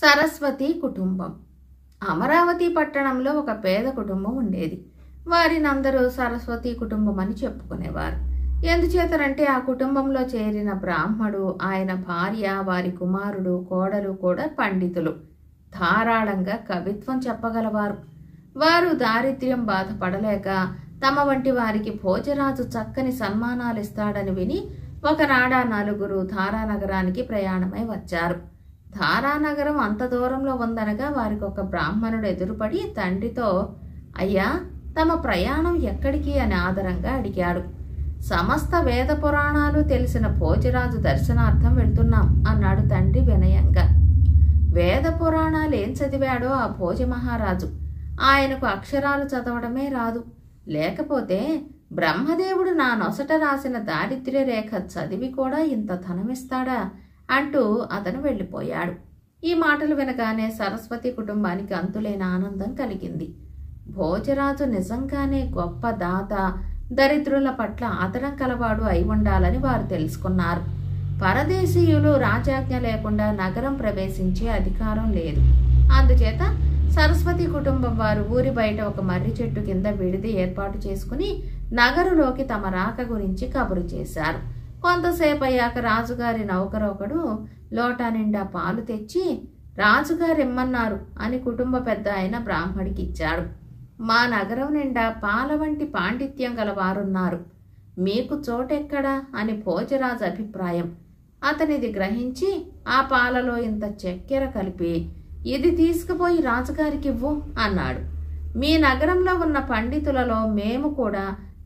సరస్వతి కుటుంబం. అమరావతి పట్టణంలో ఒక పేద కుటుంబం ఉండేది. వారినందరూ సరస్వతి కుటుంబం అని చెప్పుకునేవారు. ఎందుచేతనంటే ఆ కుటుంబంలో చేరిన బ్రాహ్మడు, ఆయన భార్య, వారి కుమారుడు, కోడలు కూడా పండితులు, ధారాళంగా కవిత్వం చెప్పగలవారు. వారు దారిద్ర్యం బాధపడలేక తమ వంటి వారికి భోజరాజు చక్కని సన్మానాలిస్తాడని విని ఒకనాడ నలుగురు ధారానగరానికి ప్రయాణమై వచ్చారు. ధారానగరం అంత దూరంలో ఉందనగా వారికి ఒక బ్రాహ్మణుడు ఎదురుపడి తండ్రితో, అయ్యా, తమ ప్రయాణం ఎక్కడికి అని ఆదరంగా అడిగాడు. సమస్త వేద పురాణాలు తెలిసిన భోజరాజు దర్శనార్థం వెళ్తున్నాం అన్నాడు తండ్రి వినయంగా. వేద పురాణాలు ఏం చదివాడో ఆ భోజమహారాజు. ఆయనకు అక్షరాలు చదవడమే రాదు. లేకపోతే బ్రహ్మదేవుడు నా నొసట రాసిన దారిద్ర్య రేఖ చదివి కూడా ఇంత ధనమిస్తాడా అంటూ అతను వెళ్ళిపోయాడు. ఈ మాటలు వినగానే సరస్వతి కుటుంబానికి అంతులేని ఆనందం కలిగింది. భోజరాజు నిజంగానే గొప్ప దాత, దరిద్రుల పట్ల ఆదరం కలవాడు అయి ఉండాలని వారు తెలుసుకున్నారు. పరదేశీయులు రాజాజ్ఞ లేకుండా నగరం ప్రవేశించే అధికారం లేదు. అందుచేత సరస్వతి కుటుంబం వారు ఊరి బయట ఒక మర్రి చెట్టు కింద విడిది ఏర్పాటు చేసుకుని నగరులోకి తమ రాక గురించి కబురు చేశారు. కొంతసేపు అయ్యాక రాజుగారి నౌకరొకడు లోటా నిండా పాలు తెచ్చి, రాజుగారు ఇమ్మన్నారు అని కుటుంబ పెద్ద అయిన బ్రాహ్మడికి ఇచ్చాడు. మా నగరం నిండా పాల వంటి పాండిత్యం గలవారున్నారు, మీకు చోటెక్కడా అని భోజరాజు అభిప్రాయం. అతనిది గ్రహించి ఆ పాలలో ఇంత చక్కెర కలిపి, ఇది తీసుకుపోయి రాజుగారికి ఇవ్వు అన్నాడు. మీ నగరంలో ఉన్న పండితులలో మేము కూడా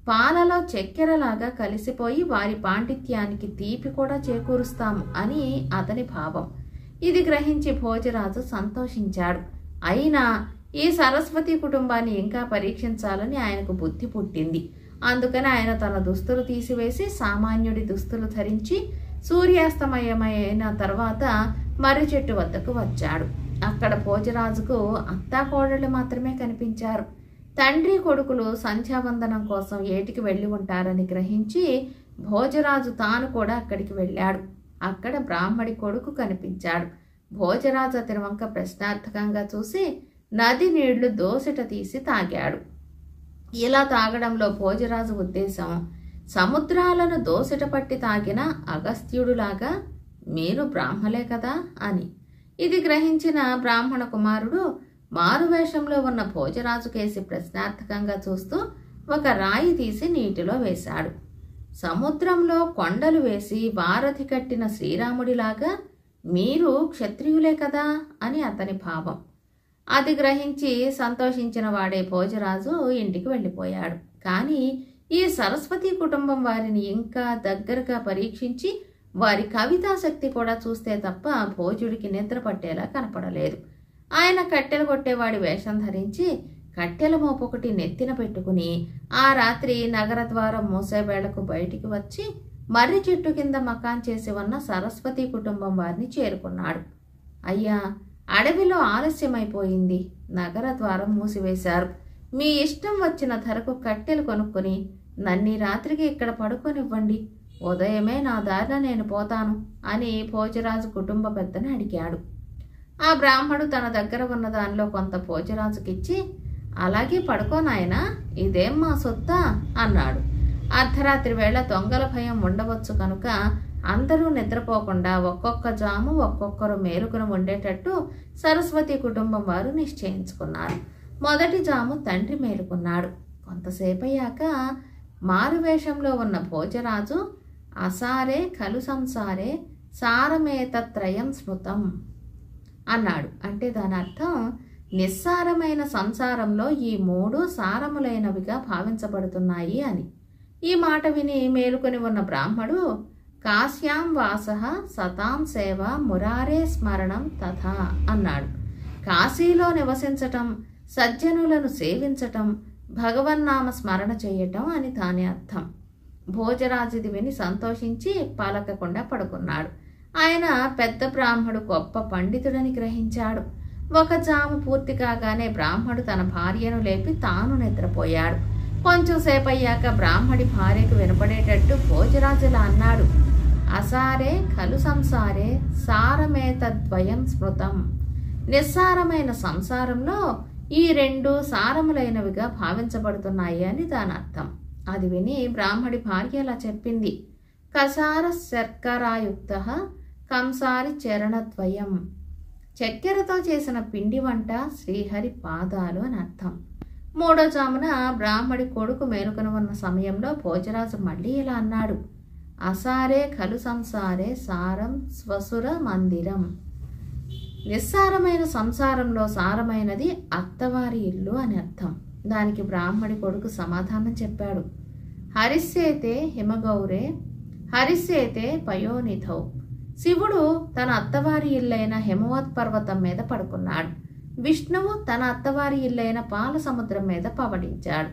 పాలలో చక్కెరలాగా కలిసిపోయి వారి పాండిత్యానికి తీపి కూడా చేకూరుస్తాము అని అతని భావం. ఇది గ్రహించి భోజరాజు సంతోషించాడు. అయినా ఈ సరస్వతి కుటుంబాన్ని ఇంకా పరీక్షించాలని ఆయనకు బుద్ధి పుట్టింది. అందుకని ఆయన తన దుస్తులు తీసివేసి సామాన్యుడి దుస్తులు ధరించి సూర్యాస్తమయమైన తర్వాత మర్రి చెట్టు వద్దకు వచ్చాడు. అక్కడ భోజరాజుకు అత్తాకోడళ్ళు మాత్రమే కనిపించారు. తండ్రి కొడుకులు సంధ్యావందనం కోసం ఏటికి వెళ్ళి ఉంటారని గ్రహించి భోజరాజు తాను కూడా అక్కడికి వెళ్ళాడు. అక్కడ బ్రాహ్మడి కొడుకు కనిపించాడు. భోజరాజు అతని వంక ప్రశ్నార్థకంగా చూసి నది నీళ్లు దోసిట తీసి తాగాడు. ఇలా తాగడంలో భోజరాజు ఉద్దేశం, సముద్రాలను దోసిట పట్టి తాగిన అగస్త్యుడులాగా మీరు బ్రాహ్మలే కదా అని. ఇది గ్రహించిన బ్రాహ్మణ కుమారుడు మారువేషంలో ఉన్న భోజరాజు కేసి ప్రశ్నార్థకంగా చూస్తూ ఒక రాయి తీసి నీటిలో వేశాడు. సముద్రంలో కొండలు వేసి వారధి కట్టిన శ్రీరాముడిలాగా మీరు క్షత్రియులే కదా అని అతని భావం. అది గ్రహించి సంతోషించిన వాడే భోజరాజు ఇంటికి వెళ్ళిపోయాడు. కానీ ఈ సరస్వతి కుటుంబం వారిని ఇంకా దగ్గరగా పరీక్షించి వారి కవితాశక్తి కూడా చూస్తే తప్ప భోజుడికి నిద్ర పట్టేలా కనపడలేదు. ఆయన కట్టెలు కొట్టేవాడి వేషం ధరించి కట్టెల మోపొకటి నెత్తిన పెట్టుకుని ఆ రాత్రి నగర ద్వారం మూసే వేళకు బయటికి వచ్చి మర్రి చెట్టు కింద మకాన్ చేసి ఉన్న సరస్వతి కుటుంబం వారిని చేరుకున్నాడు. అయ్యా, అడవిలో ఆలస్యమైపోయింది, నగర ద్వారం మూసివేశారు. మీ ఇష్టం వచ్చిన ధరకు కట్టెలు కొనుక్కొని నన్ను రాత్రికి ఇక్కడ పడుకొనివ్వండి, ఉదయమే నా దారిన నేను పోతాను అని భోజరాజు కుటుంబ పెద్దను అడిగాడు. ఆ బ్రాహ్మడు తన దగ్గర ఉన్న దానిలో కొంత భోజరాజుకిచ్చి, అలాగే పడుకోనాయనా, ఇదేం మా సొత్తా అన్నాడు. అర్ధరాత్రి వేళ దొంగల భయం ఉండవచ్చు కనుక అందరూ నిద్రపోకుండా ఒక్కొక్క జాము ఒక్కొక్కరు మేలుకుని ఉండేటట్టు సరస్వతి కుటుంబం వారు నిశ్చయించుకున్నారు. మొదటి జాము తండ్రి మేలుకున్నాడు. కొంతసేపు అయ్యాక మారువేషంలో ఉన్న భోజరాజు, అసారే ఖలు సంసారే సారమేతత్రయం స్మృతం అన్నాడు. అంటే దాని అర్థం, నిస్సారమైన సంసారంలో ఈ మూడు సారములైనవిగా భావించబడుతున్నాయి అని. ఈ మాట విని మేలుకొని ఉన్న బ్రాహ్మడు, కాశ్యాం వాసః సతాం సేవ మురారే స్మరణం తథా అన్నాడు. కాశీలో నివసించటం, సజ్జనులను సేవించటం, భగవన్నామ స్మరణ చేయటం అని దాని అర్థం. భోజరాజుది విని సంతోషించి పలకకుండా పడుకున్నాడు. ఆయన పెద్ద బ్రాహ్మడు గొప్ప పండితుడని గ్రహించాడు. ఒక జాము పూర్తి కాగానే బ్రాహ్మడు తన భార్యను లేపి తాను నిద్రపోయాడు. కొంచెం సేపు అయ్యాక బ్రాహ్మడి భార్యకు వినపడేటట్టు భోజరాజులా అన్నాడు, అసారే ఖలు సంసారే సారమేతద్వయం స్మృతం. నిస్సారమైన సంసారంలో ఈ రెండు సారములైనవిగా భావించబడుతున్నాయి అని దాని అర్థం. అది విని బ్రాహ్మడి భార్య అలా చెప్పింది. కసార శర్కరాయుక్త కంసారి చరణద్వయం. చక్కెరతో చేసిన పిండి వంట శ్రీహరి పాదాలు అని అర్థం. మూడో జామున బ్రాహ్మడి కొడుకు మేలుకొని ఉన్న సమయంలో భోజరాజు మళ్ళీ ఇలా అన్నాడు. అసారే ఖలు సంసారే సారం స్వసుర మందిరం. నిస్సారమైన సంసారంలో సారమైనది అత్తవారి ఇల్లు అని అర్థం. దానికి బ్రాహ్మడి కొడుకు సమాధానం చెప్పాడు. హరిస్సేతే హిమగౌరే హరిస్సేతే పయోనిధౌ. శివుడు తన అత్తవారి ఇల్లైన హిమవత్ పర్వతం మీద పడుకున్నాడు. విష్ణువు తన అత్తవారి ఇల్లైన పాల సముద్రం మీద పవడించాడు.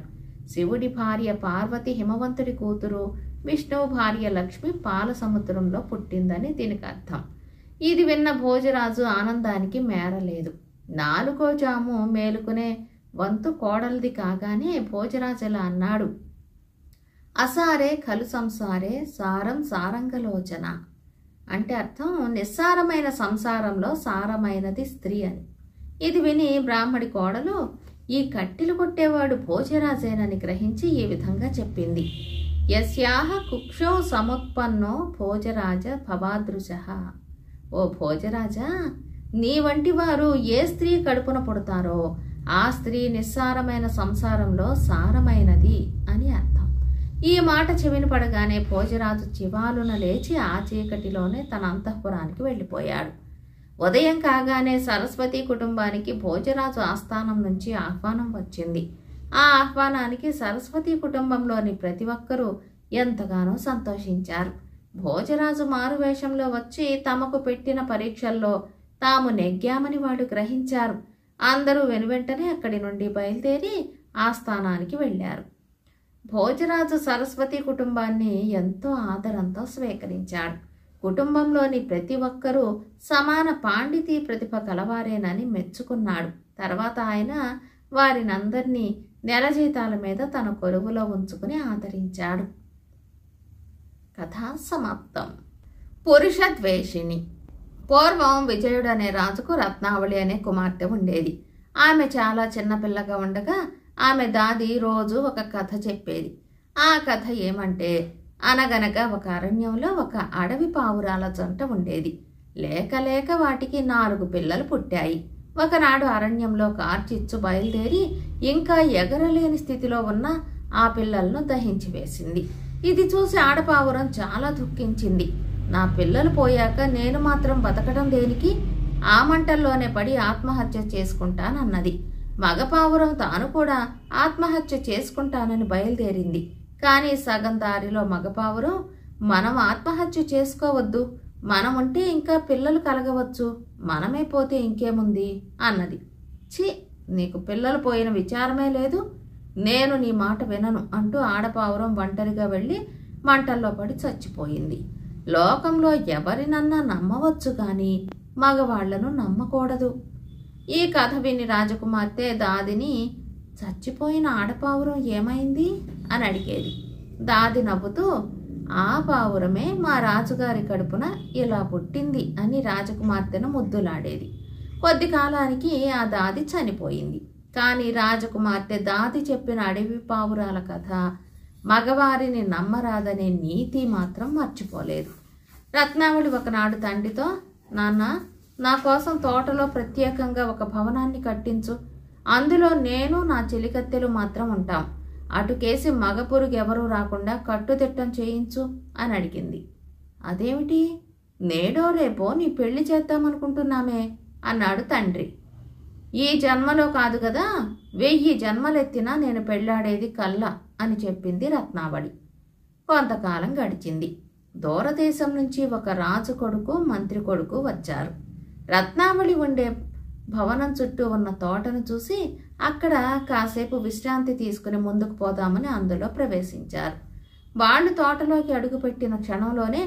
శివుడి భార్య పార్వతి హిమవంతుడి కూతురు, విష్ణువు భార్య లక్ష్మి పాల సముద్రంలో పుట్టిందని దీనికి అర్థం. ఇది విన్న భోజరాజు ఆనందానికి మేరలేదు. 4వ జాము మేలుకునే వంతు కోడలిది కాగానే భోజరాజు ఇలా అన్నాడు. అసారే ఖలు సంసారే సారం సారంగలోచన. అంటే అర్థం నిస్సారమైన సంసారంలో సారమైనది స్త్రీ అని. ఇది విని బ్రాహ్మడి కోడలు ఈ కట్టెలు కొట్టేవాడు భోజరాజేనని గ్రహించి ఈ విధంగా చెప్పింది. యస్యాహ కుక్షో సముత్పన్నో భోజరాజ భవాదృశః. ఓ భోజరాజా, నీ వంటి వారు ఏ స్త్రీ కడుపున పుడతారో ఆ స్త్రీ నిస్సారమైన సంసారంలో సారమైనది అని అర్థం. ఈ మాట చెవిని పడగానే భోజరాజు చివాలున లేచి ఆ చీకటిలోనే తన అంతఃపురానికి వెళ్ళిపోయాడు. ఉదయం కాగానే సరస్వతి కుటుంబానికి భోజరాజు ఆస్థానం నుంచి ఆహ్వానం వచ్చింది. ఆ ఆహ్వానానికి సరస్వతి కుటుంబంలోని ప్రతి ఒక్కరూ ఎంతగానో సంతోషించారు. భోజరాజు మారువేషంలో వచ్చి తమకు పెట్టిన పరీక్షల్లో తాము నెగ్గామని వాళ్ళు గ్రహించారు. అందరూ వెనువెంటనే అక్కడి నుండి బయలుదేరి ఆస్థానానికి వెళ్ళారు. భోజరాజు సరస్వతి కుటుంబాన్ని ఎంతో ఆదరంతో స్వీకరించాడు. కుటుంబంలోని ప్రతి ఒక్కరూ సమాన పాండితీ ప్రతిభ కలవారేనని మెచ్చుకున్నాడు. తర్వాత ఆయన వారినందరినీ నెల జీతాల మీద తన కొలువులో ఉంచుకుని ఆదరించాడు. కథా సమాప్తం. పురుషద్వేషిణి. పూర్వం విజయుడు అనే రాజుకు రత్నావళి అనే కుమార్తె ఉండేది. ఆమె చాలా చిన్నపిల్లగా ఉండగా ఆమె దాది రోజు ఒక కథ చెప్పేది. ఆ కథ ఏమంటే, అనగనగా ఒక అరణ్యంలో ఒక అడవి పావురాల జంట ఉండేది. లేక లేక వాటికి 4 పిల్లలు పుట్టాయి. ఒకనాడు అరణ్యంలో కార్చిచ్చు బయలుదేరి ఇంకా ఎగరలేని స్థితిలో ఉన్న ఆ పిల్లలను దహించి వేసింది. ఇది చూసి ఆడపావురం చాలా దుఃఖించింది. నా పిల్లలు పోయాక నేను మాత్రం బతకడం దేనికి? ఆ మంటల్లోనే పడి ఆత్మహత్య చేసుకుంటానన్నది. మగపావురం తాను కూడా ఆత్మహత్య చేసుకుంటానని బయలుదేరింది. కానీ సగం దారిలో మగపావురం, మనం ఆత్మహత్య చేసుకోవద్దు, మనముంటే ఇంకా పిల్లలు కలగవచ్చు, మనమే పోతే ఇంకేముంది అన్నది. ఛీ, నీకు పిల్లలు పోయిన విచారమే లేదు, నేను నీ మాట వినను అంటూ ఆడపావురం ఒంటరిగా వెళ్ళి మంటల్లో పడి చచ్చిపోయింది. లోకంలో ఎవరినన్నా నమ్మవచ్చు కానీ మగవాళ్లను నమ్మకూడదు. ఈ కథ విని రాజకుమార్తె దాదిని, చచ్చిపోయిన ఆడపావురం ఏమైంది అని అడిగేది. దాది నవ్వుతూ, ఆ పావురమే మా రాజుగారి కడుపున ఇలా పుట్టింది అని రాజకుమార్తెను ముద్దులాడేది. కొద్ది కాలానికి ఆ దాది చనిపోయింది. కానీ రాజకుమార్తె దాది చెప్పిన అడవి పావురాల కథ, మగవారిని నమ్మరాదనే నీతి మాత్రం మర్చిపోలేదు. రత్నావళి ఒకనాడు తండ్రితో, నాన్న, నా కోసం తోటలో ప్రత్యేకంగా ఒక భవనాన్ని కట్టించు, అందులో నేను నా చెలికత్తెలు మాత్రం ఉంటాం, అటుకేసి మగ పురుగు ఎవరూ రాకుండా కట్టుదిట్టం చేయించు అని అడిగింది. అదేమిటి, నేడో రేపో నీ పెళ్లి చేద్దామనుకుంటున్నామే అన్నాడు తండ్రి. ఈ జన్మలో కాదు కదా, 1000 జన్మలెత్తినా నేను పెళ్లాడేది కల్లా అని చెప్పింది రత్నావళి. కొంతకాలం గడిచింది. దూరదేశం నుంచి ఒక రాజు కొడుకు, మంత్రి కొడుకు వచ్చారు. రత్నావళి ఉండే భవనం చుట్టూ ఉన్న తోటను చూసి అక్కడ కాసేపు విశ్రాంతి తీసుకుని ముందుకు పోదామని అందులో ప్రవేశించారు. వాళ్ళు తోటలోకి అడుగుపెట్టిన క్షణంలోనే,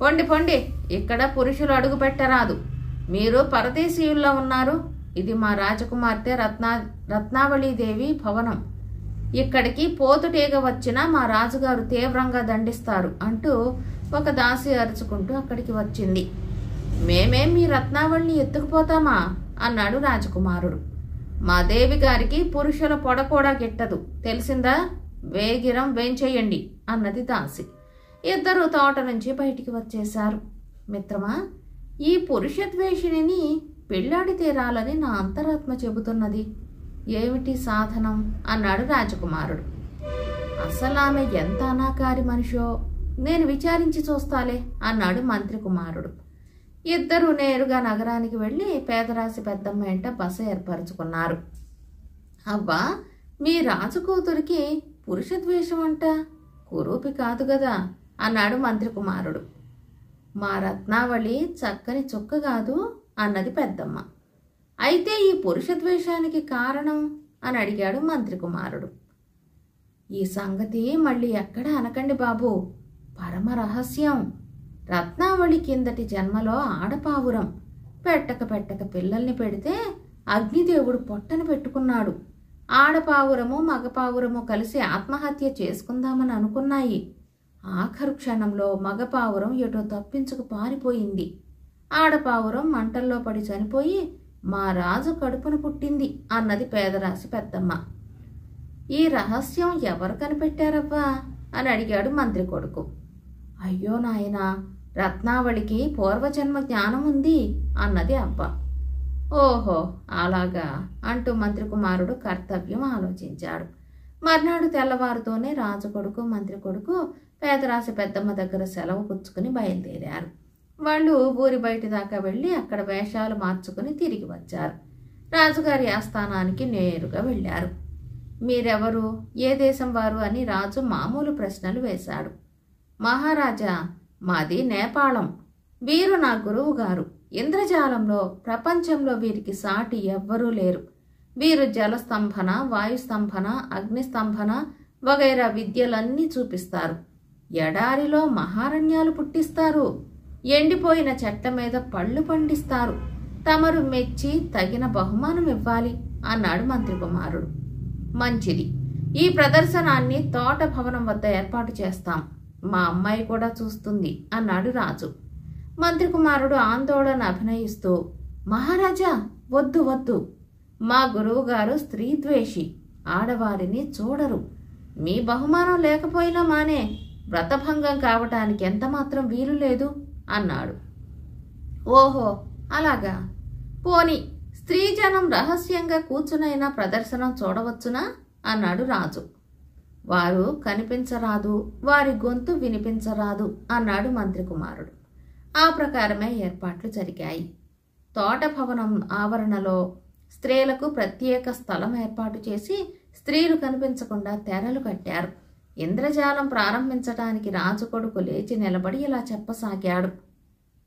పొండి పొండి, ఇక్కడ పురుషులు అడుగు పెట్టరాదు, మీరు పరదేశీయుల్లో ఉన్నారు, ఇది మా రాజకుమార్తె రత్నావళీదేవి భవనం, ఇక్కడికి పోతుటేగ వచ్చినా మా రాజుగారు తీవ్రంగా దండిస్తారు అంటూ ఒక దాసి అరుచుకుంటూ అక్కడికి వచ్చింది. మేమేం మీ రత్నావళిని ఎత్తుకుపోతామా అన్నాడు రాజకుమారుడు. మా దేవి గారికి పురుషుల పొడ కూడా గిట్టదు, తెలిసిందా? వేగిరం వేంచేయండి అన్నది దాసి. ఇద్దరు తోట నుంచి బయటికి వచ్చేశారు. మిత్రమా, ఈ పురుషద్వేషిణిని పెళ్ళాడి తీరాలని నా అంతరాత్మ చెబుతున్నది. ఏమిటి సాధనం అన్నాడు రాజకుమారుడు. అసలామె ఎంత అనాకారి మనిషో నేను విచారించి చూస్తాలే అన్నాడు మంత్రి కుమారుడు. ఇద్దరూ నేరుగా నగరానికి వెళ్ళి పేదరాశి పెద్దమ్మ వెంట బస ఏర్పరచుకున్నారు. అవ్వా, మీ రాజు కూతురికి పురుషద్వేషం అంట, కురూపి కాదు గదా అన్నాడు మంత్రి కుమారుడు. మా రత్నావళి చక్కని చుక్క కాదు అన్నది పెద్దమ్మ. అయితే ఈ పురుషద్వేషానికి కారణం అని అడిగాడు మంత్రి కుమారుడు. ఈ సంగతి మళ్ళీ ఎక్కడ అనకండి బాబు, పరమ రహస్యం. రత్నావళి కిందటి జన్మలో ఆడపావురం పెట్టక పిల్లల్ని పెడితే అగ్నిదేవుడు పొట్టను పెట్టుకున్నాడు. ఆడపావురము మగపావురము కలిసి ఆత్మహత్య చేసుకుందామని అనుకున్నాయి. ఆఖరు క్షణంలో మగపావురం ఎటో తప్పించుకు పారిపోయింది. ఆడపావురం మంటల్లో పడి చనిపోయి మా రాజు కడుపున పుట్టింది అన్నది పేదరాశి పెద్దమ్మ. ఈ రహస్యం ఎవరు కనిపెట్టారవ్వా అని అడిగాడు మంత్రి కొడుకు. అయ్యో నాయనా, రత్నావళికి పూర్వజన్మ జ్ఞానం ఉంది అన్నది అవ్వ. ఓహో అలాగా అంటూ మంత్రి కుమారుడు కర్తవ్యం ఆలోచించాడు. మర్నాడు తెల్లవారుతోనే రాజు కొడుకు మంత్రి కొడుకు పేదరాశి పెద్దమ్మ దగ్గర సెలవు పుచ్చుకుని బయలుదేరారు. వాళ్ళు ఊరి బయటి దాకా వెళ్ళి అక్కడ వేషాలు మార్చుకుని తిరిగి వచ్చారు. రాజుగారి ఆస్థానానికి నేరుగా వెళ్ళారు. మీరెవరు, ఏ దేశం వారు అని రాజు మామూలు ప్రశ్నలు వేశాడు. మహారాజా, మాది నేపాళం. వీరు నా గురువు గారు. ఇంద్రజాలంలో ప్రపంచంలో వీరికి సాటి ఎవ్వరూ లేరు. వీరు జలస్తంభన, వాయుస్తంభన, అగ్నిస్తంభన వగైరా విద్యలన్నీ చూపిస్తారు. ఎడారిలో మహారణ్యాలు పుట్టిస్తారు. ఎండిపోయిన చెట్ల మీద పళ్ళు పండిస్తారు. తమరు మెచ్చి తగిన బహుమానం ఇవ్వాలి అన్నాడు మంత్రి కుమారుడు. మంచిది, ఈ ప్రదర్శనాన్ని తోట భవనం వద్ద ఏర్పాటు చేస్తాం. మా అమ్మాయి కూడా చూస్తుంది అన్నాడు రాజు. మంత్రి కుమారుడు ఆందోళన అభినయిస్తూ, మహారాజా వద్దు వద్దు, మా గురువుగారు స్త్రీద్వేషి, ఆడవారిని చూడరు. మీ బహుమానం లేకపోయినా మానే, వ్రతభంగం కావటానికి ఎంతమాత్రం వీలు లేదు అన్నాడు. ఓహో అలాగా, పోని స్త్రీజనం రహస్యంగా కూర్చునైనా ప్రదర్శనం చూడవచ్చునా అన్నాడు రాజు. వారు కనిపించరాదు, వారి గొంతు వినిపించరాదు అన్నాడు మంత్రి కుమారుడు. ఆ ప్రకారమే ఏర్పాట్లు జరిగాయి. తోట భవనం ఆవరణలో స్త్రీలకు ప్రత్యేక స్థలం ఏర్పాటు చేసి స్త్రీలు కనిపించకుండా తెరలు కట్టారు. ఇంద్రజాలం ప్రారంభించటానికి రాజు కొడుకు లేచి నిలబడి ఇలా చెప్పసాగాడు.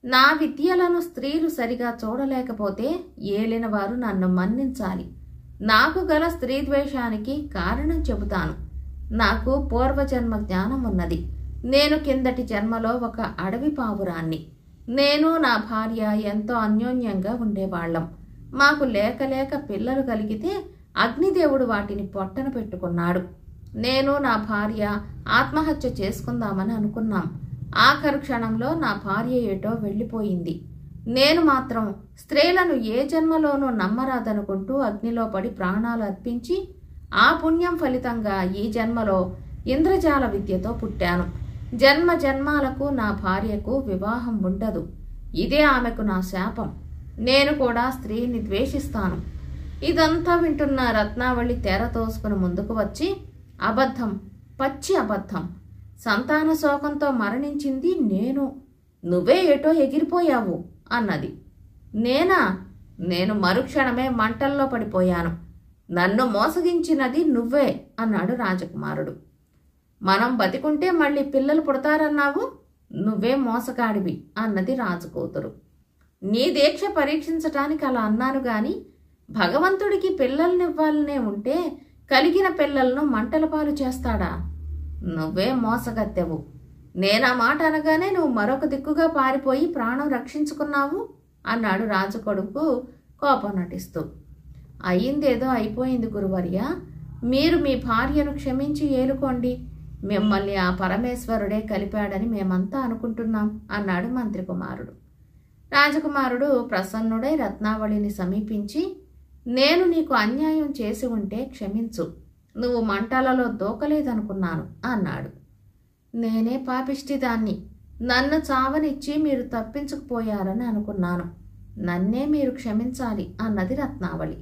నా విద్యలను స్త్రీలు సరిగా చూడలేకపోతే ఏలినవారు నన్ను మన్నించాలి. నాకు గల స్త్రీద్వేషానికి కారణం చెబుతాను. నాకు పూర్వజన్మ జ్ఞానం ఉన్నది. నేను కిందటి జన్మలో ఒక అడవి పావురాన్ని. నేను నా భార్య ఎంతో అన్యోన్యంగా ఉండేవాళ్లం. మాకు లేక పిల్లలు కలిగితే అగ్నిదేవుడు వాటిని పొట్టన పెట్టుకున్నాడు. నేను నా భార్య ఆత్మహత్య చేసుకుందామని అనుకున్నాం. ఆఖరు క్షణంలో నా భార్య ఏటో వెళ్ళిపోయింది. నేను మాత్రం స్త్రీలను ఏ జన్మలోనూ నమ్మరాదనుకుంటూ అగ్నిలో పడి ప్రాణాలు అర్పించి ఆ పుణ్యం ఫలితంగా ఈ జన్మలో ఇంద్రజాల విద్యతో పుట్టాను. జన్మ జన్మాలకు నా భార్యకు వివాహం ఉండదు. ఇదే ఆమెకు నా శాపం. నేను కూడా స్త్రీని ద్వేషిస్తాను. ఇదంతా వింటున్న రత్నావళి తెర తోసుకుని ముందుకు వచ్చి, అబద్ధం, పచ్చి అబద్ధం. సంతాన శోకంతో మరణించింది నేను. నువ్వే ఏటో ఎగిరిపోయావు అన్నది. నేనా? నేను మరుక్షణమే మంటల్లో పడిపోయాను. నన్ను మోసగించినది నువ్వే అన్నాడు రాజకుమారుడు. మనం బతికుంటే మళ్ళీ పిల్లలు పుడతారన్నావు. నువ్వే మోసగాడివి అన్నది రాజు కూతురు. నీ దీక్ష పరీక్షించటానికి అలా అన్నాను గాని, భగవంతుడికి పిల్లల్నివ్వాలనే ఉంటే కలిగిన పిల్లలను మంటల పాలు చేస్తాడా? నువ్వే మోసగత్తెవు. నేనా మాట అనగానే నువ్వు మరొక దిక్కుగా పారిపోయి ప్రాణం రక్షించుకున్నావు అన్నాడు రాజు కొడుకు కోపం నటిస్తూ. అయ్యిందేదో అయిపోయింది గురువర్య. మీరు మీ భార్యను క్షమించి ఏలుకోండి. మిమ్మల్ని ఆ పరమేశ్వరుడే కలిపాడని మేమంతా అనుకుంటున్నాం అన్నాడు మంత్రి కుమారుడు. రాజకుమారుడు ప్రసన్నుడై రత్నావళిని సమీపించి, నేను నీకు అన్యాయం చేసి ఉంటే క్షమించు, నువ్వు మంటలలో దూకలేదనుకున్నాను అన్నాడు. నేనే పాపిష్టిదాన్ని, నన్ను చావనిచ్చి మీరు తప్పించుకుపోయారని అనుకున్నాను, నన్నే మీరు క్షమించాలి అన్నది రత్నావళి.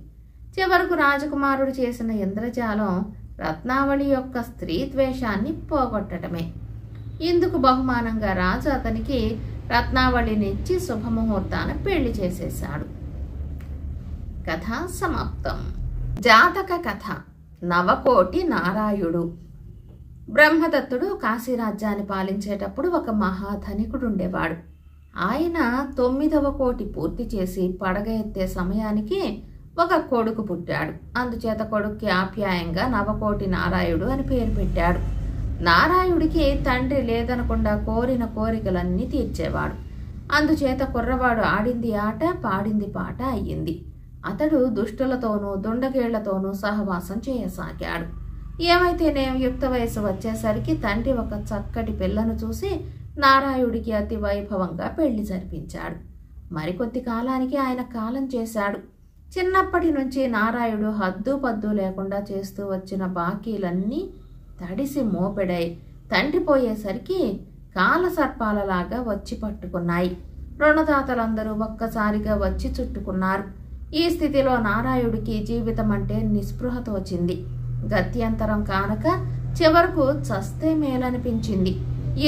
చివరకు రాజకుమారుడు చేసిన ఇంద్రజాలం రత్నావళి యొక్క స్త్రీ ద్వేషాన్ని పోగొట్టడమే. ఇందుకు బహుమానంగా రాజు అతనికి రత్నావళినిచ్చి శుభముహూర్తాన పెళ్లి చేసేశాడు. కథ సమాప్తం. జాతక కథ. నవకోటి నారాయుడు. బ్రహ్మదత్తుడు కాశీరాజ్యాన్ని పాలించేటప్పుడు ఒక మహాధనికుడు ఉండేవాడు. ఆయన 9వ కోటి పూర్తి చేసి పడగ ఎత్తే సమయానికి ఒక కొడుకు పుట్టాడు. అందుచేత కొడుక్కి ఆప్యాయంగా నవకోటి నారాయుడు అని పేరు పెట్టాడు. నారాయుడికి తండ్రి లేదనకుండా కోరిన కోరికలన్నీ తీర్చేవాడు. అందుచేత కుర్రవాడు ఆడింది ఆట, పాడింది పాట అయ్యింది. అతడు దుష్టులతోనూ దుండగేళ్లతోనూ సహవాసం చేయసాగాడు. ఏమైతేనేం యుక్త వయసు వచ్చేసరికి తండ్రి ఒక చక్కటి పిల్లను చూసి నారాయుడికి అతి వైభవంగా పెళ్లి జరిపించాడు. మరికొద్ది కాలానికి ఆయన కాలం చేశాడు. చిన్నప్పటి నుంచి నారాయుడు హద్దు పద్దు లేకుండా చేస్తూ వచ్చిన బాకీలన్నీ తడిసి మోపెడై తండ్రి పోయేసరికి కాలసర్పాలలాగా వచ్చి పట్టుకున్నాయి. రుణదాతలందరూ ఒక్కసారిగా వచ్చి చుట్టుకున్నారు. ఈ స్థితిలో నారాయుడికి జీవితం అంటే నిస్పృహ తోచింది. గత్యంతరం కానక చివరకు చస్తే మేలనిపించింది.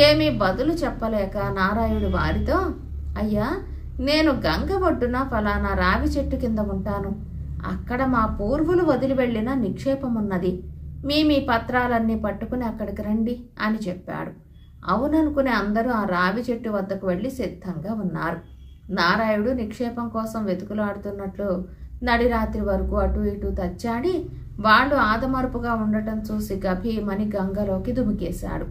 ఏమీ బదులు చెప్పలేక నారాయుడు వారితో, అయ్యా, నేను గంగ ఒడ్డున ఫలానా రావి చెట్టు కింద ఉంటాను. అక్కడ మా పూర్వులు వదిలి వెళ్లిన నిక్షేపమున్నది. మీ పత్రాలన్నీ పట్టుకుని అక్కడికి రండి అని చెప్పాడు. అవుననుకునే అందరూ ఆ రావి చెట్టు వద్దకు వెళ్లి సిద్ధంగా ఉన్నారు. నారాయుడు నిక్షేపం కోసం వెతుకులాడుతున్నట్లు నడిరాత్రి వరకు అటు ఇటు తచ్చాడి వాళ్ళు ఆదమరుపుగా ఉండటం చూసి గభీమని గంగలోకి దుమికేశాడు.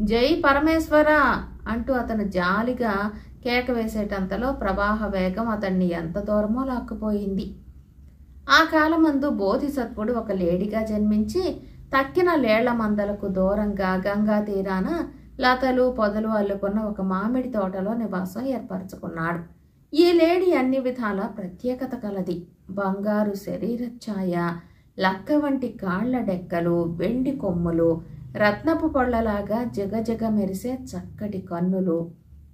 జై పరమేశ్వర అంటూ అతను జాలిగా కేక వేసేటంతలో ప్రవాహ వేగం అతన్ని ఎంత దూరమో లాక్కుపోయింది. ఆ కాలమందు బోధిసత్వుడు ఒక లేడిగా జన్మించి తక్కిన లేళ్ల మందలకు దూరంగా గంగా తీరాన లతలు పొదలు అల్లుకున్న ఒక మామిడి తోటలో నివాసం ఏర్పరచుకున్నాడు. ఈ లేడి అన్ని విధాల ప్రత్యేకత కలది. బంగారు శరీరఛాయ, లక్క వంటి కాళ్ల డెక్కలు, వెండి కొమ్ములు, రత్నపు పొళ్లలాగా జగజగ మెరిసే చక్కటి కన్నులు,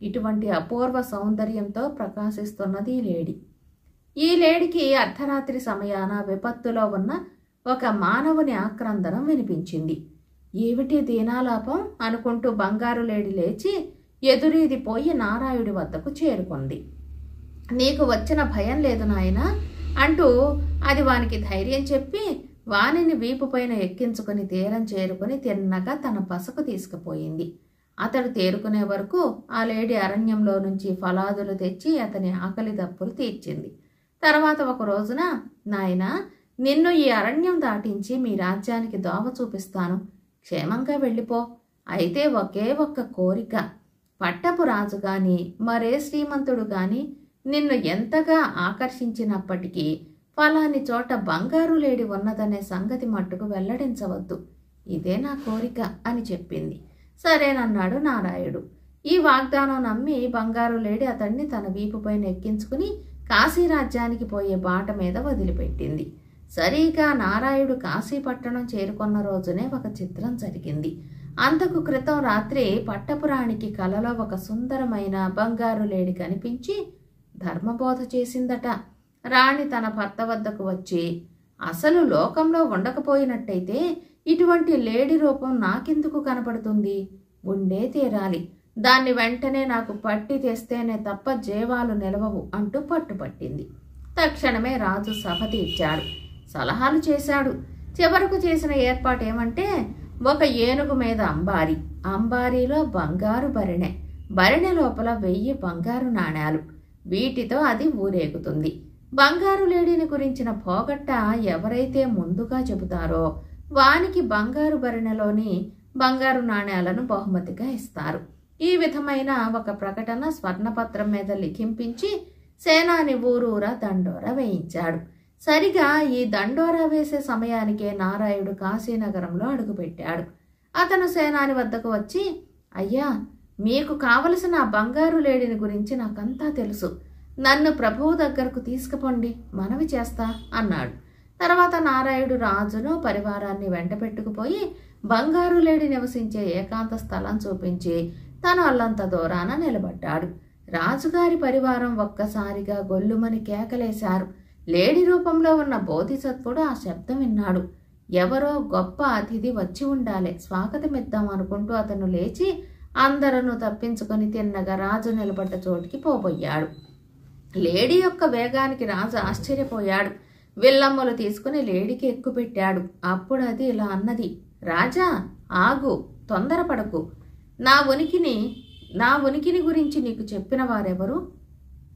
ఇటువంటి అపూర్వ సౌందర్యంతో ప్రకాశిస్తున్నది ఈ లేడి. ఈ లేడికి అర్ధరాత్రి సమయాన విపత్తులో ఉన్న ఒక మానవుని ఆక్రందనం వినిపించింది. ఏమిటి దీనాలాపం అనుకుంటూ బంగారు లేడి లేచి ఎదురీది పోయి నారాయుడి వద్దకు చేరుకుంది. నీకు వచ్చిన భయం లేదు నాయనా అంటూ అది వానికి ధైర్యం చెప్పి వానిని వీపుపైన ఎక్కించుకుని తీరం చేరుకుని తిన్నగా తన బసకు తీసుకుపోయింది. అతడు తేరుకునే వరకు ఆ లేడి అరణ్యంలో నుంచి ఫలాదులు తెచ్చి అతని ఆకలి దప్పులు తీర్చింది. తర్వాత ఒక రోజున, నాయనా, నిన్ను ఈ అరణ్యం దాటించి మీ రాజ్యానికి దోవ చూపిస్తాను, క్షేమంగా వెళ్ళిపో. అయితే ఒకే ఒక్క కోరిక, పట్టపు రాజు గాని మరే శ్రీమంతుడు గాని నిన్ను ఎంతగా ఆకర్షించినప్పటికీ ఫలాని చోట బంగారు లేడి ఉన్నదనే సంగతి మట్టుకు వెల్లడించవద్దు. ఇదే నా కోరిక అని చెప్పింది. సరేనన్నాడు నారాయుడు. ఈ వాగ్దానం నమ్మి బంగారు లేడి అతన్ని తన వీపుపైన ఎక్కించుకుని కాశీరాజ్యానికి పోయే బాట మీద వదిలిపెట్టింది. సరిగా నారాయుడు కాశీపట్టణం చేరుకున్న రోజునే ఒక చిత్రం జరిగింది. అంతకు క్రితం రాత్రి పట్టపురాణికి కలలో ఒక సుందరమైన బంగారు లేడి కనిపించి ధర్మబోధ చేసిందట. రాణి తన భర్త వద్దకు వచ్చి, అసలు లోకంలో ఉండకపోయినట్టయితే ఇటువంటి లేడి రూపం నాకెందుకు కనపడుతుంది? ఉండే తీరాలి, దాన్ని వెంటనే నాకు పట్టి తెస్తేనే తప్ప జీవాలు నిలవవు అంటూ పట్టుపట్టింది. తక్షణమే రాజు సభ తీర్చాడు, సలహాలు చేశాడు. చివరకు చేసిన ఏర్పాటు ఏమంటే, ఒక ఏనుగు మీద అంబారి, అంబారీలో బంగారు బరిణె, బరిణె లోపల 1000 బంగారు నాణేలు, వీటితో అది ఊరేగుతుంది. బంగారు లేడిని గురించిన పోగట్ట ఎవరైతే ముందుగా చెబుతారో వానికి బంగారు బరిణెలోని బంగారు నాణేలను బహుమతిగా ఇస్తారు. ఈ విధమైన ఒక ప్రకటన స్వర్ణపత్రం మీద లిఖింపించి సేనాని ఊరూరా దండోరా వేయించాడు. సరిగా ఈ దండోరా వేసే సమయానికే నారాయుడు కాశీనగరంలో అడుగుపెట్టాడు. అతను సేనాని వద్దకు వచ్చి, అయ్యా, మీకు కావలసిన ఆ బంగారు లేడిని గురించి నాకంతా తెలుసు. నన్ను ప్రభువు దగ్గరకు తీసుకుపోండి, మనవి చేస్తా అన్నాడు. తర్వాత నారాయుడు రాజును పరివారాన్ని వెంట పెట్టుకుపోయి బంగారు లేడి నివసించే ఏకాంత స్థలం చూపించి తను అల్లంత దూరాన నిలబడ్డాడు. రాజుగారి పరివారం ఒక్కసారిగా గొల్లుమని కేకలేశారు. లేడి రూపంలో ఉన్న బోధిసత్వుడు ఆ శబ్దం విన్నాడు. ఎవరో గొప్ప అతిథి వచ్చి ఉండాలి, స్వాగతమిద్దాం అనుకుంటూ అతను లేచి అందరూ తప్పించుకొని తిన్నగా రాజు నిలబడ్డ చోటికి పోబోయాడు. లేడీ యొక్క వేగానికి రాజు ఆశ్చర్యపోయాడు. విల్లమ్మలు తీసుకుని లేడీకి ఎక్కుపెట్టాడు. అప్పుడు అది ఇలా అన్నది, రాజా ఆగు, తొందరపడకు. నా ఉనికిని గురించి నీకు చెప్పిన వారెవరు?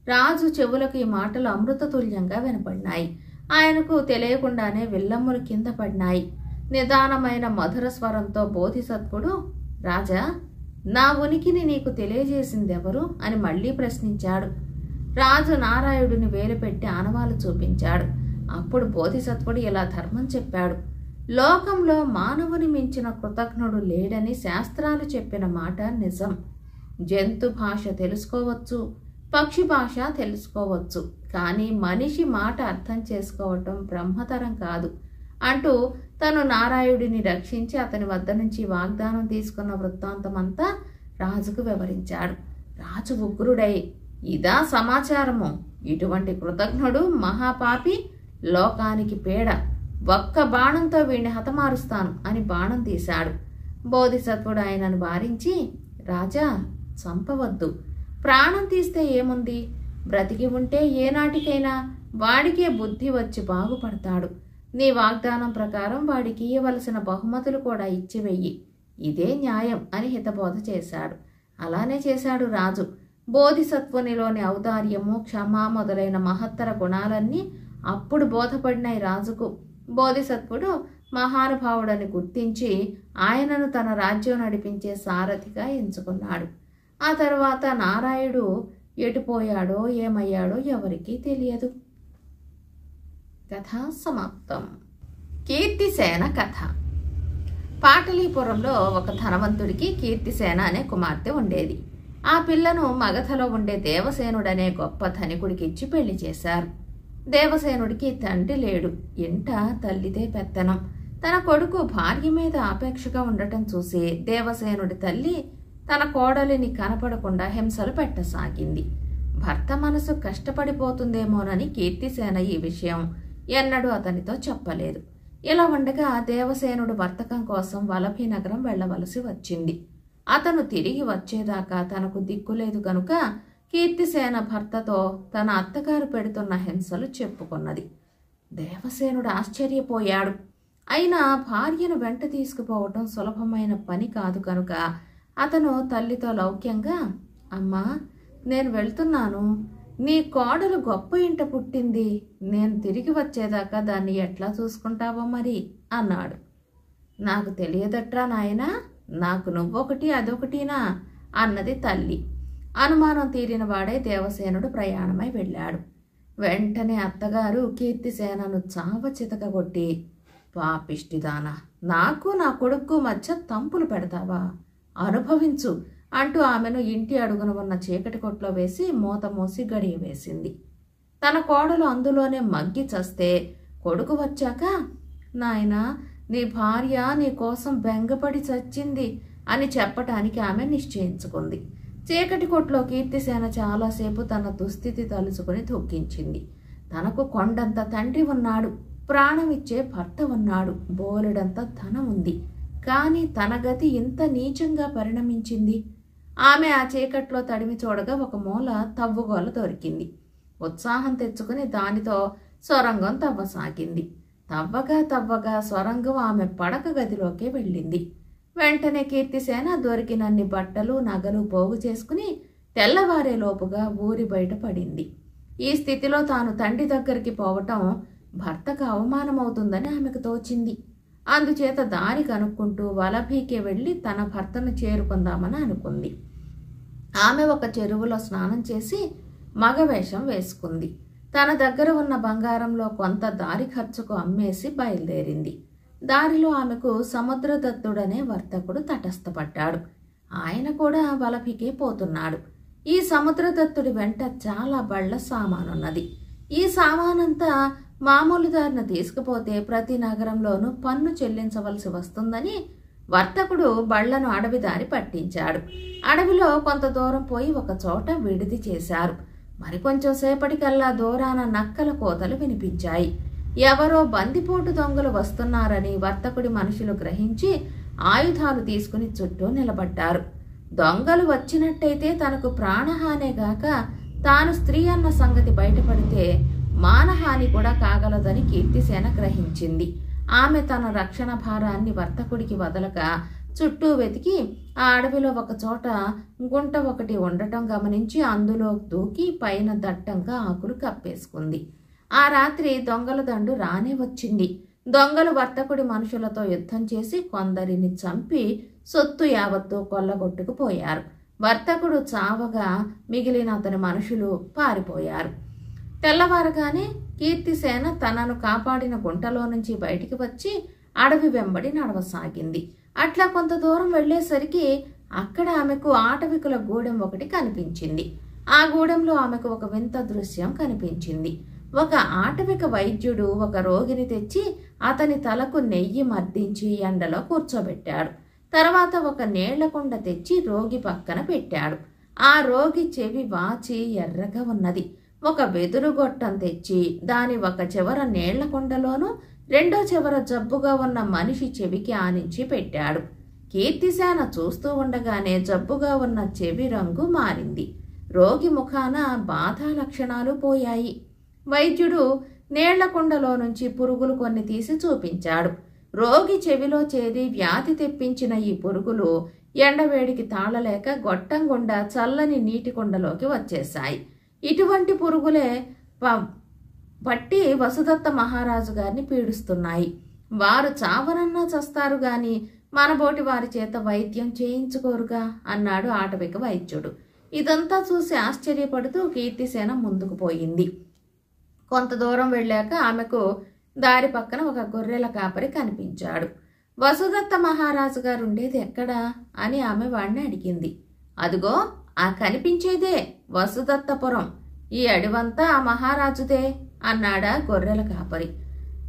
రాజు చెవులకు ఈ మాటలు అమృతతుల్యంగా వినపడినాయి. ఆయనకు తెలియకుండానే విల్లమ్ములు కింద పడినాయి. నిదానమైన మధుర స్వరంతో బోధిసత్వుడు, రాజా నా ఉనికిని నీకు తెలియజేసిందెవరు అని మళ్లీ ప్రశ్నించాడు. రాజు నారాయుడిని వేలుపెట్టి ఆనవాలు చూపించాడు. అప్పుడు బోధిసత్వుడు ఇలా ధర్మం చెప్పాడు. లోకంలో మానవుని మించిన కృతజ్ఞుడు లేడని శాస్త్రాలు చెప్పిన మాట నిజం. జంతు భాష తెలుసుకోవచ్చు, పక్షి భాష తెలుసుకోవచ్చు, కానీ మనిషి మాట అర్థం చేసుకోవటం బ్రహ్మతరం కాదు అంటూ తను నారాయుడిని రక్షించి అతని వద్ద నుంచి వాగ్దానం తీసుకున్న వృత్తాంతమంతా రాజుకు వివరించాడు. రాజు ఉగ్రుడై, ఇదా సమాచారము? ఇటువంటి కృతజ్ఞుడు మహాపాపి, లోకానికి పీడ. ఒక్క బాణంతో వీణ్ణి హతమారుస్తాను అని బాణం తీశాడు. బోధిసత్వుడు ఆయనను వారించి, రాజా చంపవద్దు, ప్రాణం తీస్తే ఏముంది, బ్రతికి ఉంటే ఏనాటికైనా వాడికే బుద్ధి వచ్చి బాగుపడతాడు. నీ వాగ్దానం ప్రకారం వాడికి ఇవ్వవలసిన బహుమతులు కూడా ఇచ్చివెయ్యి, ఇదే న్యాయం అని హితబోధ చేశాడు. అలానే చేశాడు రాజు. బోధిసత్వునిలోని ఔదార్యము, క్షమ మొదలైన మహత్తర గుణాలన్నీ అప్పుడు బోధపడినాయి రాజుకు. బోధిసత్వుడు మహానుభావుడని గుర్తించి ఆయనను తన రాజ్యం నడిపించే సారథిగా ఎంచుకున్నాడు. ఆ తర్వాత నారాయుడు ఎటుపోయాడో ఏమయ్యాడో ఎవరికీ తెలియదు. కథ సమాప్తం. కీర్తిసేన కథ. పాటలీపురంలో ఒక ధనవంతుడికి కీర్తిసేన అనే కుమార్తె ఉండేది. ఆ పిల్లను మగధలో ఉండే దేవసేనుడనే గొప్ప ధనికుడికి ఇచ్చి పెళ్లి చేశారు. దేవసేనుడికి తండ్రి లేడు, ఇంట తల్లిదే పెత్తనం. తన కొడుకు భార్య మీద ఆపేక్షగా ఉండటం చూసి దేవసేనుడి తల్లి తన కోడలిని కనపడకుండా హింసలు పెట్టసాగింది. భర్త మనసు కష్టపడిపోతుందేమోనని కీర్తిసేన ఈ విషయం ఎన్నడూ అతనితో చెప్పలేదు. ఇలా ఉండగా దేవసేనుడు వర్తకం కోసం వలభి నగరం వెళ్లవలసి వచ్చింది. అతను తిరిగి వచ్చేదాకా తనకు దిక్కులేదు కనుక కీర్తిసేన భర్తతో తన అత్తగారు పెడుతున్న హింసలు చెప్పుకున్నది. దేవసేనుడు ఆశ్చర్యపోయాడు. అయినా భార్యను వెంట తీసుకుపోవటం సులభమైన పని కాదు కనుక అతను తల్లితో లౌక్యంగా, అమ్మా నేను వెళ్తున్నాను, నీ కోడలు గొప్ప ఇంట పుట్టింది, నేను తిరిగి వచ్చేదాకా దాన్ని ఎట్లా చూసుకుంటావో మరి అన్నాడు. నాకు తెలియదట్రా నాయనా, నాకు నువ్వొకటి అదొకటినా అన్నది తల్లి. అనుమానం తీరిన వాడే దేవసేనుడు ప్రయాణమై వెళ్ళాడు. వెంటనే అత్తగారు కీర్తిసేనను చావ చితకగొట్టి, పాపిష్టిదానా, నాకు నా కొడుకు మధ్య తంపులు పెడతావా, అనుభవించు అంటూ ఆమెను ఇంటి అడుగున ఉన్న చీకటి కొట్లో వేసి మూత మూసి గడియ వేసింది. తన కోడలు అందులోనే మగ్గి చస్తే కొడుకు వచ్చాక, నాయనా నీ భార్య నీ కోసం బెంగపడి చచ్చింది అని చెప్పటానికి ఆమె నిశ్చయించుకుంది. చీకటి కొట్లో కీర్తిసేన చాలాసేపు తన దుస్థితి తలుచుకుని దుఃఖించింది. తనకు కొండంత తండ్రి ఉన్నాడు, ప్రాణమిచ్చే భర్త ఉన్నాడు, బోలెడంత ధనం ఉంది, కానీ తన గతి ఇంత నీచంగా పరిణమించింది. ఆమె ఆ చీకట్లో తడిమి చూడగా ఒక మూల తవ్వుగోల దొరికింది. ఉత్సాహం తెచ్చుకుని దానితో సొరంగం తవ్వసాగింది. తవ్వగా సొరంగం ఆమె పడక గదిలోకి వెళ్ళింది. వెంటనే కీర్తిసేన దొరికినన్ని బట్టలు నగలు పోగు చేసుకుని తెల్లవారేలోపుగా ఊరి బయట పడింది. ఈ స్థితిలో తాను తండ్రి దగ్గరికి పోవటం భర్తకు అవమానమవుతుందని ఆమెకు తోచింది. అందుచేత దారి కనుక్కుంటూ వలభీకే వెళ్ళి తన భర్తను చేరుకుందామని అనుకుంది. ఆమె ఒక చెరువులో స్నానం చేసి మగవేషం వేసుకుంది. తన దగ్గర ఉన్న బంగారంలో కొంత దారి ఖర్చుకు అమ్మేసి బయలుదేరింది. దారిలో ఆమెకు సముద్రదత్తుడనే వర్తకుడు తటస్థపడ్డాడు. ఆయన కూడా వలభికే పోతున్నాడు. ఈ సముద్రదత్తుడి వెంట చాలా బళ్ల సామానున్నది. ఈ సామానంతా మామూలు దారిన తీసుకుపోతే ప్రతి నగరంలోనూ పన్ను చెల్లించవలసి వస్తుందని వర్తకుడు బళ్లను అడవి దారి పట్టించాడు. అడవిలో కొంత దూరం పోయి ఒక చోట విడిది చేశారు. మరికొంచెం సేపటికల్లా దూరాన నక్కల కోతలు వినిపించాయి. ఎవరో బందిపోటు దొంగలు వస్తున్నారని వర్తకుడి మనుషులు గ్రహించి ఆయుధాలు తీసుకుని చుట్టూ నిలబడ్డారు. దొంగలు వచ్చినట్టయితే తనకు ప్రాణహానేగాక తాను స్త్రీ అన్న సంగతి బయటపడితే మానహాని కూడా కాగలదని కీర్తిసేన గ్రహించింది. ఆమె తన రక్షణ భారాన్ని వర్తకుడికి వదలక చుట్టూ వెతికి ఆ అడవిలో ఒక చోట గుంట ఒకటి ఉండటం గమనించి అందులో దూకి పైన దట్టంగా ఆకులు కప్పేసుకుంది. ఆ రాత్రి దొంగల దండు రానే వచ్చింది. దొంగలు వర్తకుడి మనుషులతో యుద్ధం చేసి కొందరిని చంపి సొత్తు యావత్తు కొల్లగొట్టుకుపోయారు. వర్తకుడు చావగా మిగిలిన అతని మనుషులు పారిపోయారు. తెల్లవారగానే కీర్తిసేన తనను కాపాడిన గుంటలో నుంచి బయటికి వచ్చి అడవి వెంబడి నడవసాగింది. అట్లా కొంత దూరం వెళ్లేసరికి అక్కడ ఆమెకు ఆటవికుల గూడెం ఒకటి కనిపించింది. ఆ గూడెంలో ఆమెకు ఒక వింత దృశ్యం కనిపించింది. ఒక ఆటవిక వైద్యుడు ఒక రోగిని తెచ్చి అతని తలకు నెయ్యి మర్దించి ఎండలో కూర్చోబెట్టాడు. తర్వాత ఒక నీళ్లకుండ తెచ్చి రోగి పక్కన పెట్టాడు. ఆ రోగి చెవి వాచి ఎర్రగా ఉన్నది. ఒక వెదురు గొట్టం తెచ్చి దాని ఒక చివర నీళ్లకుండలోనూ రెండో చివర జబ్బుగా ఉన్న మనిషి చెవికి ఆనించి పెట్టాడు. కీర్తిసేన చూస్తూ ఉండగానే జబ్బుగా ఉన్న చెవి రంగు మారింది. రోగి ముఖాన బాధ లక్షణాలు పోయాయి. వైద్యుడు నీళ్లకుండలో నుంచి పురుగులు కొన్ని తీసి చూపించాడు. రోగి చెవిలో చేరి వ్యాధి తెప్పించిన ఈ పురుగులు ఎండవేడికి తాళలేక గొట్టం గుండా చల్లని నీటి కుండలోకి వచ్చేశాయి. ఇటువంటి పురుగులే పట్టి వసుదత్త మహారాజు గారిని పీడిస్తున్నాయి. వారు చావనన్నా చస్తారు గాని మనబోటి వారి చేత వైద్యం చేయించుకోరుగా అన్నాడు ఆటవిక వైద్యుడు. ఇదంతా చూసి ఆశ్చర్యపడుతూ కీర్తిసేన ముందుకు పోయింది. కొంత దూరం వెళ్ళాక ఆమెకు దారి పక్కన ఒక గొర్రెల కాపరి కనిపించాడు. వసుదత్త మహారాజు గారు ఉండేది ఎక్కడా అని ఆమె వాడిని అడిగింది. అదిగో ఆ కనిపించేదే వసుదత్తపురం. ఈ అడివంతా ఆ మహారాజుదే అన్నాడా గొర్రెల కాపరి.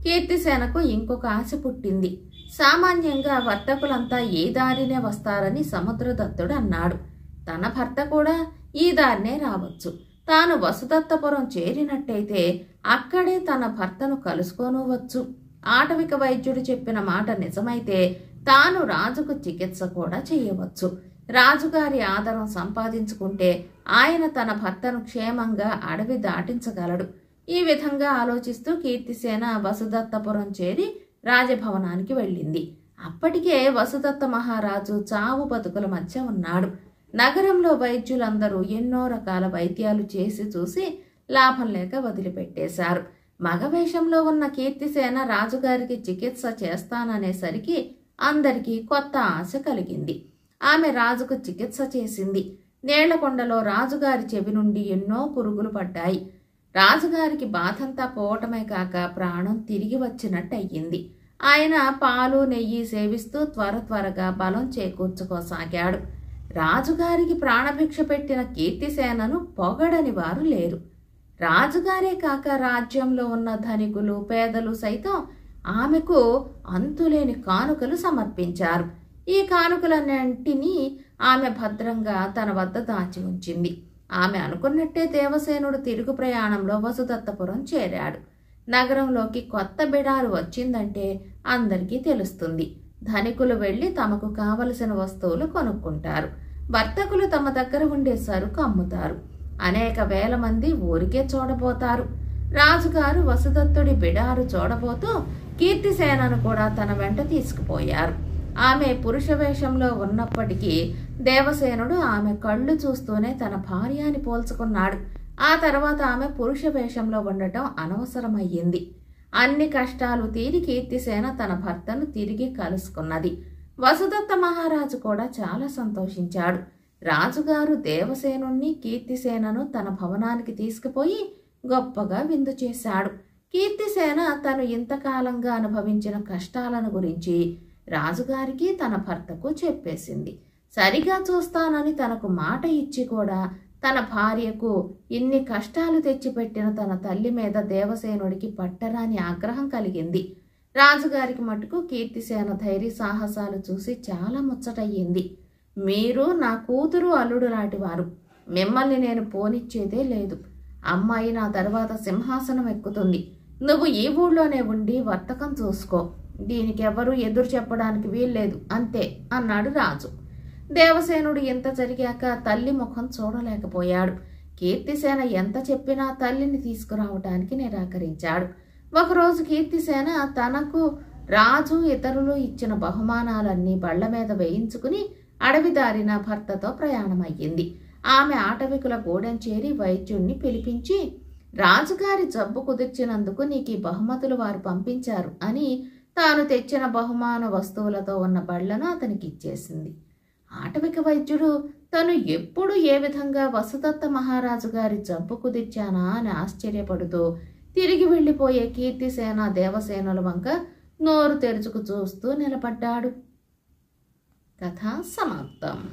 కీర్తిసేనకు ఇంకొక ఆశ పుట్టింది. సామాన్యంగా వర్తకులంతా ఈ దారినే వస్తారని సముద్రదత్తుడు అన్నాడు. తన భర్త కూడా ఈ దారినే రావచ్చు. తాను వసుదత్తపురం చేరినట్టయితే అక్కడే తన భర్తను కలుసుకోనవచ్చు. ఆటవిక వైద్యుడు చెప్పిన మాట నిజమైతే తాను రాజుకు చికిత్స కూడా చేయవచ్చు. రాజుగారి ఆదరం సంపాదించుకుంటే ఆయన తన భర్తను క్షేమంగా అడవి దాటించగలడు. ఈ విధంగా ఆలోచిస్తూ కీర్తిసేన వసుదత్తపురం చేరి రాజభవనానికి వెళ్ళింది. అప్పటికే వసుదత్త మహారాజు చావు బతుకుల మధ్య ఉన్నాడు. నగరంలో వైద్యులందరూ ఎన్నో రకాల వైద్యాలు చేసి చూసి లాభం లేక వదిలిపెట్టేశారు. మగవేషంలో ఉన్న కీర్తిసేన రాజుగారికి చికిత్స చేస్తాననేసరికి అందరికీ కొత్త ఆశ కలిగింది. ఆమె రాజుకు చికిత్స చేసింది. నీళ్లకొండలో రాజుగారి చెవి నుండి ఎన్నో పురుగులు పడ్డాయి. రాజుగారికి బాధంతా పోవటమే కాక ప్రాణం తిరిగి వచ్చినట్టయింది. ఆయన పాలు నెయ్యి సేవిస్తూ త్వరగా బలం చేకూర్చుకోసాగాడు. రాజుగారికి ప్రాణభిక్ష పెట్టిన కీర్తిసేనను పొగడని వారు లేరు. రాజుగారే కాక రాజ్యంలో ఉన్న ధనికులు పేదలు సైతం ఆమెకు అంతులేని కానుకలు సమర్పించారు. ఈ కానుకలన్నింటినీ ఆమె భద్రంగా తన వద్ద దాచి ఉంచింది. ఆమె అనుకున్నట్టే దేవసేనుడు తిరుగు ప్రయాణంలో వసుదత్తపురం చేరాడు. నగరంలోకి కొత్త బిడారు వచ్చిందంటే అందరికీ తెలుస్తుంది. ధనికులు వెళ్లి తమకు కావలసిన వస్తువులు కొనుక్కుంటారు. వర్తకులు తమ దగ్గర ఉండే సరుకు అమ్ముతారు. అనేక వేల మంది ఊరికే చూడబోతారు. రాజుగారు వసుదత్తుడి బిడారు చూడబోతూ కీర్తిసేనను కూడా తన వెంట తీసుకుపోయారు. ఆమె పురుష వేషంలో ఉన్నప్పటికీ దేవసేనుడు ఆమె కళ్ళు చూస్తూనే తన భార్య అని పోల్చుకున్నాడు. ఆ తర్వాత ఆమె పురుష వేషంలో ఉండటం అనవసరమయ్యింది. అన్ని కష్టాలు తీరి కీర్తిసేన తన భర్తను తిరిగి కలుసుకున్నది. వసుదత్త మహారాజు కూడా చాలా సంతోషించాడు. రాజుగారు దేవసేనుణ్ణి కీర్తిసేనను తన భవనానికి తీసుకుపోయి గొప్పగా విందు చేశాడు. కీర్తిసేన తను ఇంతకాలంగా అనుభవించిన కష్టాలను గురించి రాజుగారికి తన భర్తకు చెప్పేసింది. సరిగా చూస్తానని తనకు మాట ఇచ్చి కూడా తన భార్యకు ఇన్ని కష్టాలు తెచ్చిపెట్టిన తన తల్లి మీద దేవసేనుడికి పట్టరాని ఆగ్రహం కలిగింది. రాజుగారికి మటుకు కీర్తిసేన ధైర్య సాహసాలు చూసి చాలా ముచ్చటయ్యింది. మీరు నా కూతురు అల్లుడు లాంటివారు. మిమ్మల్ని నేను పోనిచ్చేదే లేదు. అమ్మాయి నా తర్వాత సింహాసనం ఎక్కుతుంది. నువ్వు ఈ ఊళ్ళోనే ఉండి వర్తకం చూసుకో. దీనికెవ్వరూ ఎదురు చెప్పడానికి వీల్లేదు అంతే అన్నాడు రాజు. దేవసేనుడు ఇంత జరిగాక తల్లి ముఖం చూడలేకపోయాడు. కీర్తిసేన ఎంత చెప్పినా తల్లిని తీసుకురావటానికి నిరాకరించాడు. ఒకరోజు కీర్తిసేన తనకు రాజు ఇతరులు ఇచ్చిన బహుమానాలన్నీ బళ్ల మీద వేయించుకుని అడవి దారిన భర్తతో ప్రయాణమయ్యింది. ఆమె ఆటవికుల గూడెం చేరి వైద్యుణ్ణి పిలిపించి, రాజుగారి జబ్బు కుదిర్చినందుకు నీకు ఈ బహుమతులు వారు పంపించారు అని తాను తెచ్చిన బహుమాన వస్తువులతో ఉన్న బళ్లను అతనికి ఇచ్చేసింది. ఆటవిక వైద్యుడు తను ఎప్పుడు ఏ విధంగా వసుదత్త మహారాజు గారి జబ్బు కుదిర్చానా అని ఆశ్చర్యపడుతూ తిరిగి వెళ్లిపోయే కీర్తిసేన దేవసేనుల వంక నోరు తెరుచుకు చూస్తూ నిలబడ్డాడు. కథ సమాప్తం.